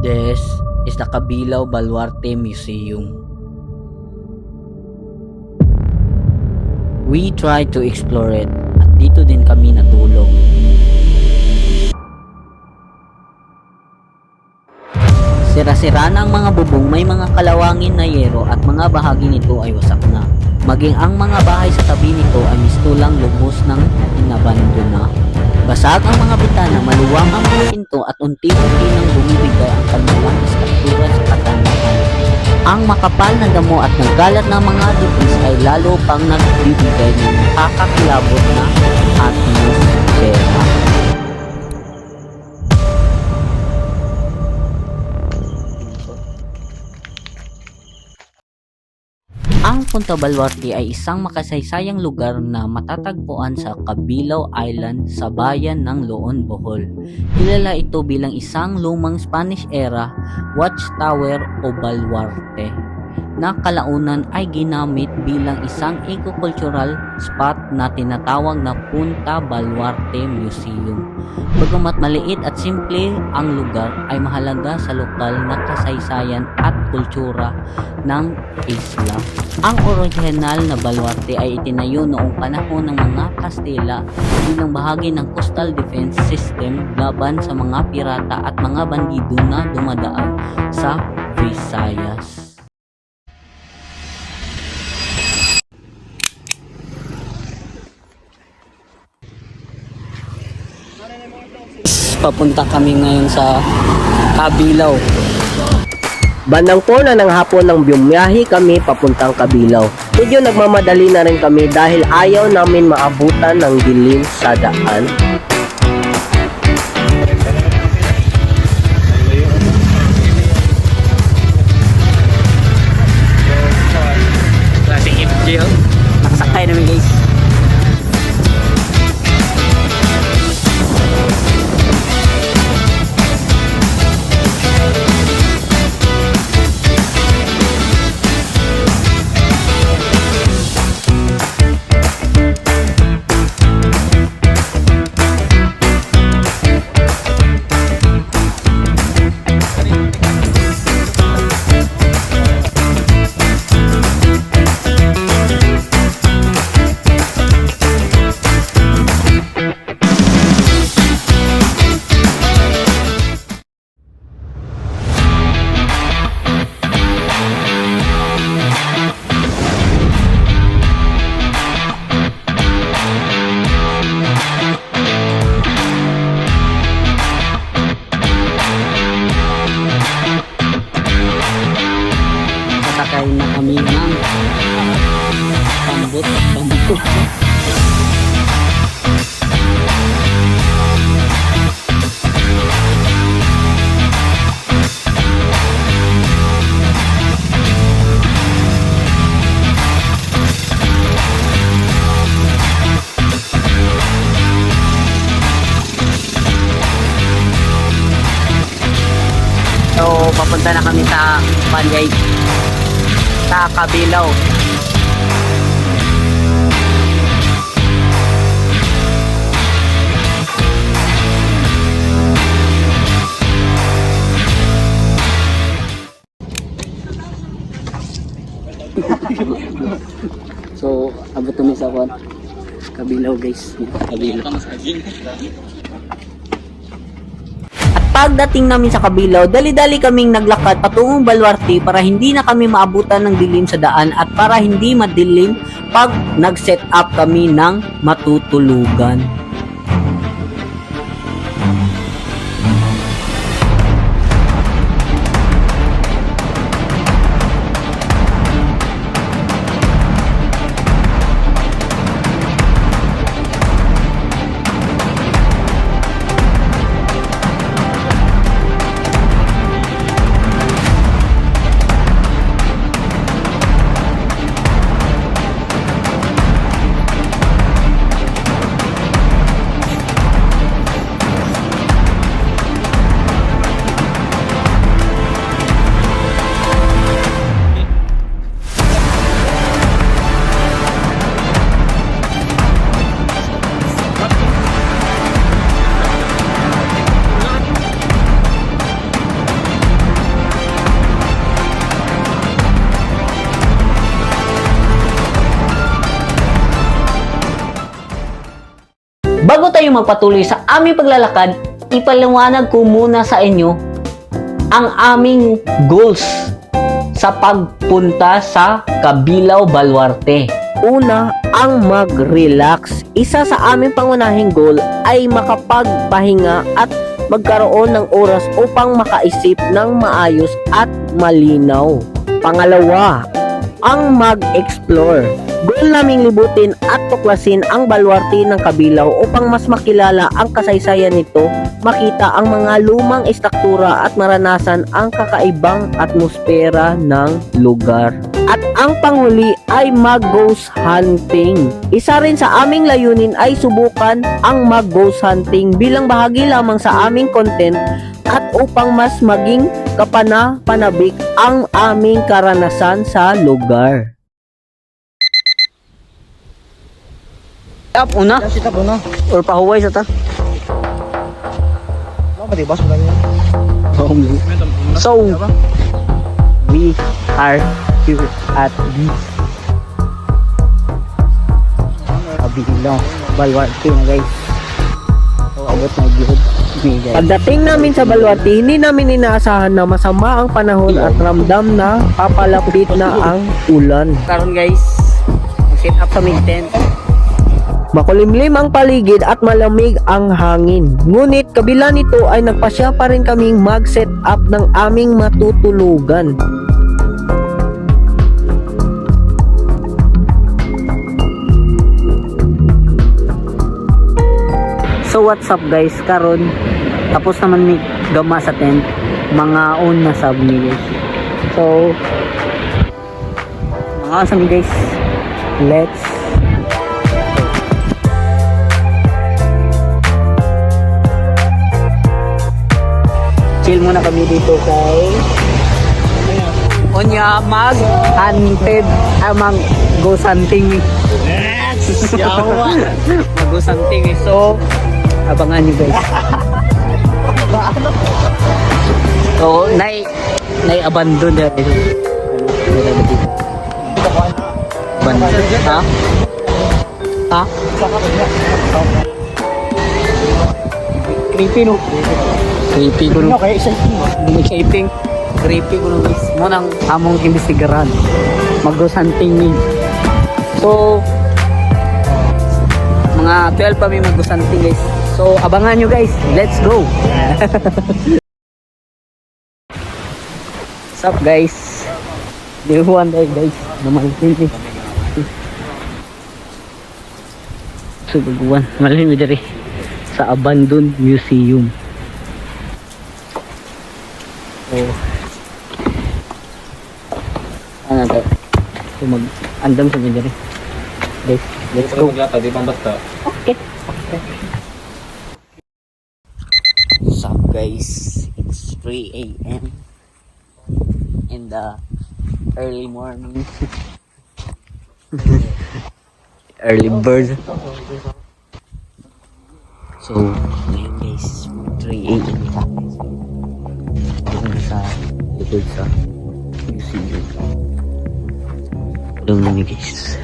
This is the Cabilao Baluarte Museum. We tried to explore it at dito din kami natulog. Sira-sira na ang mga bubong, may mga kalawangin na yero at mga bahagi nito ay wasak na. Maging ang mga bahay sa tabi nito ay mistulang lubos ng inabandona. Basag ang mga bitana, maluwang ang mga pinto at unti-unti nang bumibigay ang kanilang istruktura sa katandaan. Ang makapal na damo at naggalat ng mga debris ay lalo pang nagbibigay ng nakakakilabot na atmosfera. Ang Punta Baluarte ay isang makasaysayang lugar na matatagpuan sa Cabilao Island sa bayan ng Loon, Bohol. Kilala ito bilang isang lumang Spanish era watchtower o baluarte na kalaunan ay ginamit bilang isang eco-cultural spot na tinatawag na Punta Baluarte Museum. Bagamat maliit at simple ang lugar, ay mahalaga sa lokal na kasaysayan at kultura ng isla. Ang orihinal na baluarte ay itinayo noong panahon ng mga Kastila bilang bahagi ng coastal defense system laban sa mga pirata at mga bandido na dumadaan sa Visayas. Papunta kami ngayon sa Cabilao. Bandang 4 na ng hapon nang bumiyahe kami papuntang Cabilao. Medyo nagmamadali na rin kami dahil ayaw namin maabutan ng dilim sa daan. Klaseng FJ oh. Nakasakay namin guys. Sakay na kami ng pambot at pambot. So, papunta na kami sa Banyay, sa Cabilao. So, abot kami sa Cabilao guys. Cabilao. Pagdating namin sa Cabilao, dali-dali kaming naglakad patungong Baluarte para hindi na kami maabutan ng dilim sa daan at para hindi madilim pag nag-set up kami ng matutulugan. bago tayo magpatuloy sa aming paglalakad, ipaliwanag ko muna sa inyo ang aming goals sa pagpunta sa Cabilao Baluarte. Una, ang mag-relax. Isa sa aming pangunahing goal ay makapagpahinga at magkaroon ng oras upang makaisip ng maayos at malinaw. Pangalawa, ang mag-explore. Goal naming libutin at tuklasin ang baluarte ng Cabilao upang mas makilala ang kasaysayan nito, makita ang mga lumang istruktura at maranasan ang kakaibang atmosfera ng lugar. At ang panghuli ay mag-ghost hunting. Isa rin sa aming layunin ay subukan ang mag-ghost hunting bilang bahagi lamang sa aming content at upang mas maging kapana-panabik ang aming karanasan sa lugar. Up una Sit up na. or pahuway sa ta. Matibas mo lang yan. So, we are here at the Cabilao Baluarte na guys. So, abot na gihod ni guys. Pagdating namin sa Baluarte, hindi namin inaasahan na masama ang panahon at ramdam na papalapit na ang ulan. Karon guys, set up sa main tent. Makulimlim ang paligid at malamig ang hangin. Ngunit kabila nito ay nagpasya pa rin kaming mag-set up ng aming matutulugan. So what's up guys, karon tapos naman may gama sa tent, mga on na sab ni guys. So mga asam guys, let's chill muna kami dito kay Onya mag hunted amang ghost hunting. Yes! Yawa! Mag ghost hunting. So abangan nyo guys. So nai-abandon na ito. Abandon? Ha? Ha? Creepy no? Creepy ko no? Okay, Creepy. Creepy ko no guys. Mo nang among imbestigaran. Mag-ghost hunting ni. So mga 12 pa may mag-ghost hunting guys. So abangan nyo guys. Let's go. What's up guys? Dihuan tayo guys. Namalipin eh. So baguan. Malin mo diri sa abandoned museum. So ano tayo? So mag-andam sa diri. Guys, let's go. Di pang basta. Okay. What's up guys? It's 3 a.m. in the early morning. Early bird. So, ngayon guys, 3 a.m. na. Doon na sa likod sa museum. Doon na guys.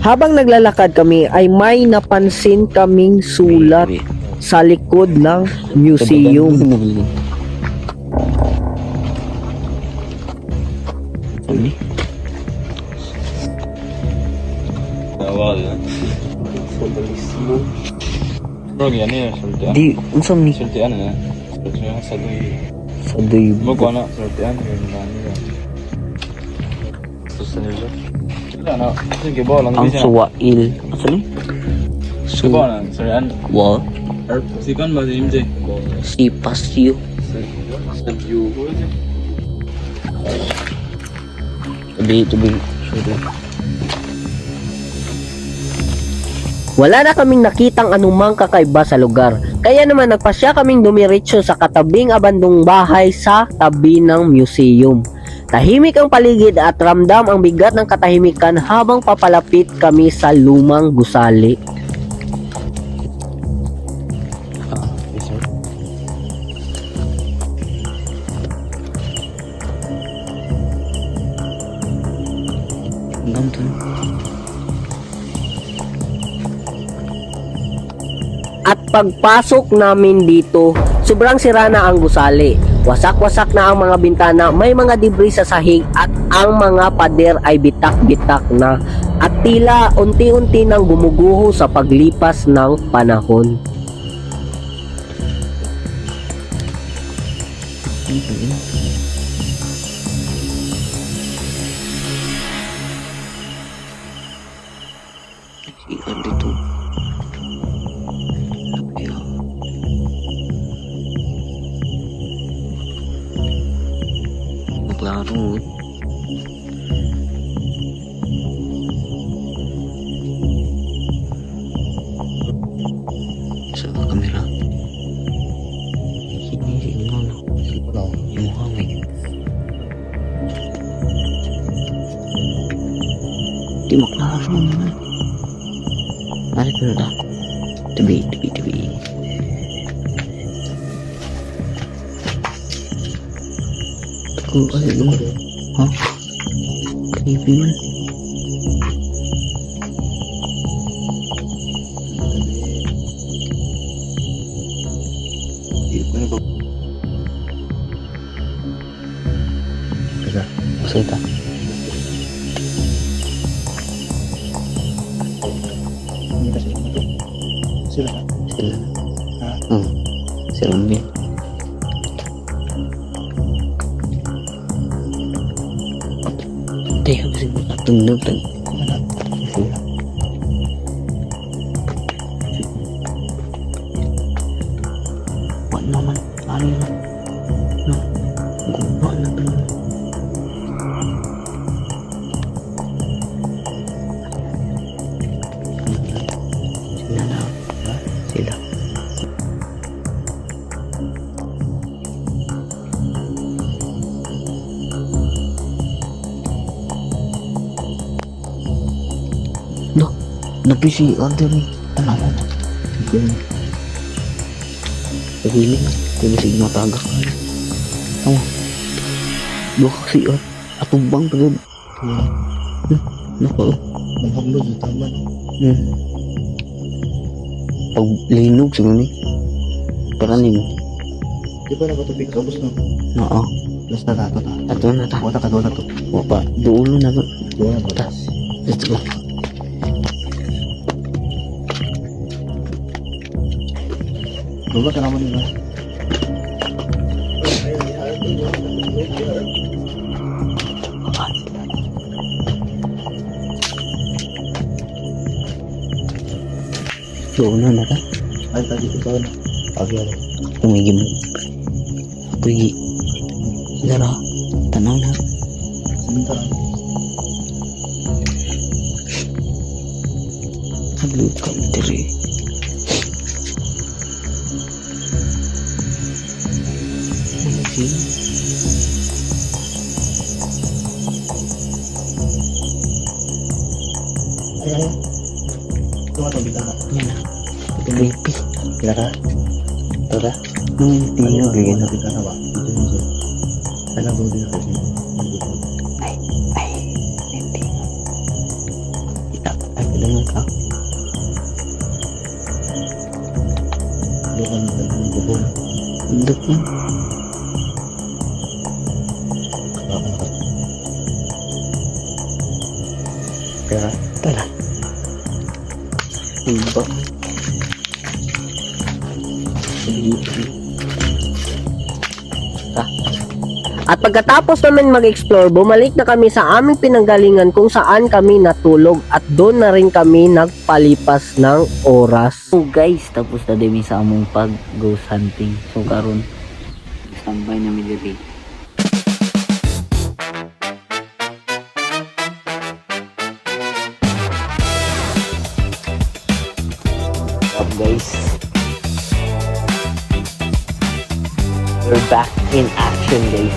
Habang naglalakad kami ay may napansin kaming sulat sa likod ng museum. Awal. Bro, yan eh. Sultian. Di, unsam ni? Sultian na. Sultian sa duy. Sa duy. Mo ko na. Sultian. Yun na niya. Susan nila. Wala na. Sige, ba lang. Ang suwail. Asa ni? Sige, ba lang. Sultian. Wa. Sikan ba si MJ? Si Pasio. Sa view. Tubi. Wala na kaming nakitang anumang kakaiba sa lugar. Kaya naman nagpasya kaming dumiretso sa katabing abandong bahay sa tabi ng museum. Tahimik ang paligid at ramdam ang bigat ng katahimikan habang papalapit kami sa lumang gusali. Pagpasok namin dito, sobrang sira na ang gusali. Wasak-wasak na ang mga bintana, may mga debris sa sahig at ang mga pader ay bitak-bitak na at tila unti-unti nang gumuguho sa paglipas ng panahon. Ikan dito. Kaya maklaro. Sa kamera. Hindi mo no. Yung hangin. Di maklaro naman. Mari ko na. Tabi. Kung ano mo. Ha? Creepy man. Masita. Sila. Sila Mil. Hindi ako kasi matundog lang. Sila. Wala naman. Ano yun? No. Guba na ito. Sila na. Sila. No, napisi order ni. Tanawa na. Pagiling na. Kaya sige matagak ka na. Oh. Dua kasi atubang pa doon. Nako. Maghambog yung taman. Pag linog siguro ni. Paraning. Di ba nakatubig ka? Bus na. Oo. Basta na ito ta. Ato na ta. Wata ka doon na to. Wapa. Duulo na ba? Doon na Ta. Let's go. Doon ka naman nila. Duulo na ta. Ay, tadi ko doon. Pagi ano. Tumigim. Ako yung Dara. Tanaw na. Sebentar. Blue country. Ay. Ito nga tubig na. Yan na. Creepy. Kira ka? Ito ka? Tingnan Bigyan na ka na ba? Ito yung zo. Alam mo din ako. Hindi. Ay, kailangan ka. Doon ka ng bubong. Duk na. Baka na ka. Kira? Tara. Iba. At pagkatapos namin mag-explore, bumalik na kami sa aming pinanggalingan kung saan kami natulog at doon na rin kami nagpalipas ng oras. So guys, tapos na din sa among pag ghost hunting. So karon standby na mi diri. Up guys. We're back in action guys.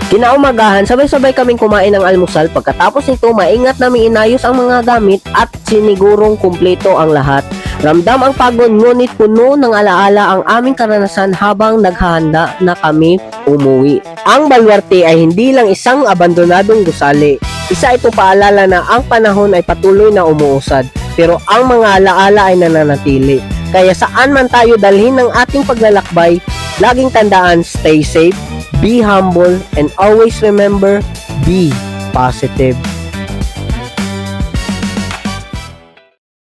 Kinaumagahan, sabay-sabay kaming kumain ng almusal. Pagkatapos nito, maingat namin inayos ang mga gamit at sinigurong kumpleto ang lahat. Ramdam ang pagod, ngunit puno ng alaala ang aming karanasan habang naghahanda na kami umuwi. Ang Baluarte ay hindi lang isang abandonadong gusali. Isa ito paalala na ang panahon ay patuloy na umuusad, pero ang mga alaala ay nananatili. Kaya saan man tayo dalhin ng ating paglalakbay, laging tandaan, stay safe, be humble, and always remember, be positive.